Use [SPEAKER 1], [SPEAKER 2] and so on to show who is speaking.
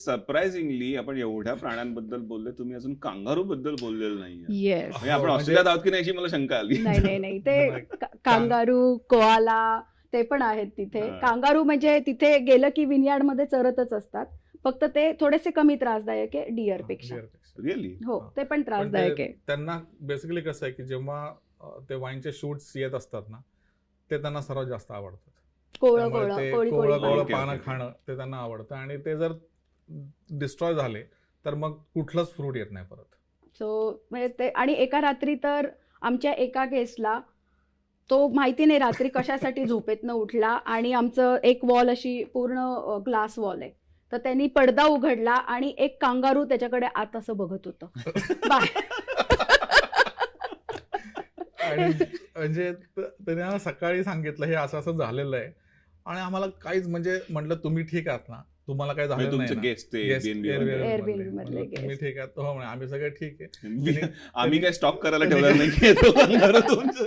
[SPEAKER 1] Surprisingly आपण एवढ्या प्राण्यांबद्दल बोलले, तुम्ही अजून कांगारू बद्दल बोललेलं नाहीये.
[SPEAKER 2] येस.
[SPEAKER 1] म्हणजे आपण
[SPEAKER 3] म्हणजे-
[SPEAKER 1] ऑस्ट्रेलियात आहोत की नाही याची मला शंका आली.
[SPEAKER 2] नाही नाही नाही ते
[SPEAKER 3] नाही.
[SPEAKER 2] कांगारू, कोआला ते पण आहेत तिथे.
[SPEAKER 1] हा.
[SPEAKER 2] कांगारू म्हणजे तिथे गेलं की विनयार्ड मध्ये चरतच असतात. फक्त ते थोडेसे कमी त्रासदायक आहे डिअर पेक्षा.
[SPEAKER 3] Deer
[SPEAKER 1] really?
[SPEAKER 2] हो
[SPEAKER 3] हा.
[SPEAKER 2] ते पण त्रासदायक
[SPEAKER 3] ते-
[SPEAKER 2] आहे.
[SPEAKER 3] त्यांना बेसिकली कसं आहे की जेव्हा ते वाईनचे शूट्स येत असतात ना, ते त्यांना सर्वात जास्त आवडतात.
[SPEAKER 2] कोवळं
[SPEAKER 3] त्यामुळे
[SPEAKER 2] कोवळं
[SPEAKER 3] ते
[SPEAKER 2] कोळी
[SPEAKER 3] कोवळं
[SPEAKER 2] कोळी
[SPEAKER 1] ओके,
[SPEAKER 3] पानं
[SPEAKER 1] ओके.
[SPEAKER 3] खाणं ते त्यांना आवडतं आणि ते जर डिस्ट्रॉय झाले तर मग कुठलंच फ्रूट येत नाही परत.
[SPEAKER 2] सो म्हणजे ते आणि एका रात्री तर आमच्या एका गेस्टला तो माहिती नाही रात्री कशासाठी झोपेतनं उठला आणि आमचं एक वॉल अशी पूर्ण ग्लास वॉल आहे, तर त्यांनी पडदा उघडला आणि एक कांगारू त्याच्याकडे आत असं बघत होतं.
[SPEAKER 3] आणि म्हणजे त्याने आम्हाला सकाळी सांगितलं हे असं असं झालेलं आहे आणि आम्हाला काहीच म्हणजे म्हटलं तुम्ही ठीक आहात ना, तुम्हाला काय झालं नाही
[SPEAKER 1] तुमचे
[SPEAKER 3] ना?
[SPEAKER 1] गेस्ट ते
[SPEAKER 3] Guest
[SPEAKER 1] B&B
[SPEAKER 3] Airbnb
[SPEAKER 1] मध्ये.
[SPEAKER 2] Airbnb
[SPEAKER 3] मधले.
[SPEAKER 2] मधले
[SPEAKER 3] म्हणलं, तुम्ही
[SPEAKER 2] guest.
[SPEAKER 3] ठीक आहात? हो म्हणे आम्ही सगळे ठीक आहे.
[SPEAKER 1] आम्ही काय स्टॉक करायला ठेवलं नाही की येतो कांगारू तुमचं.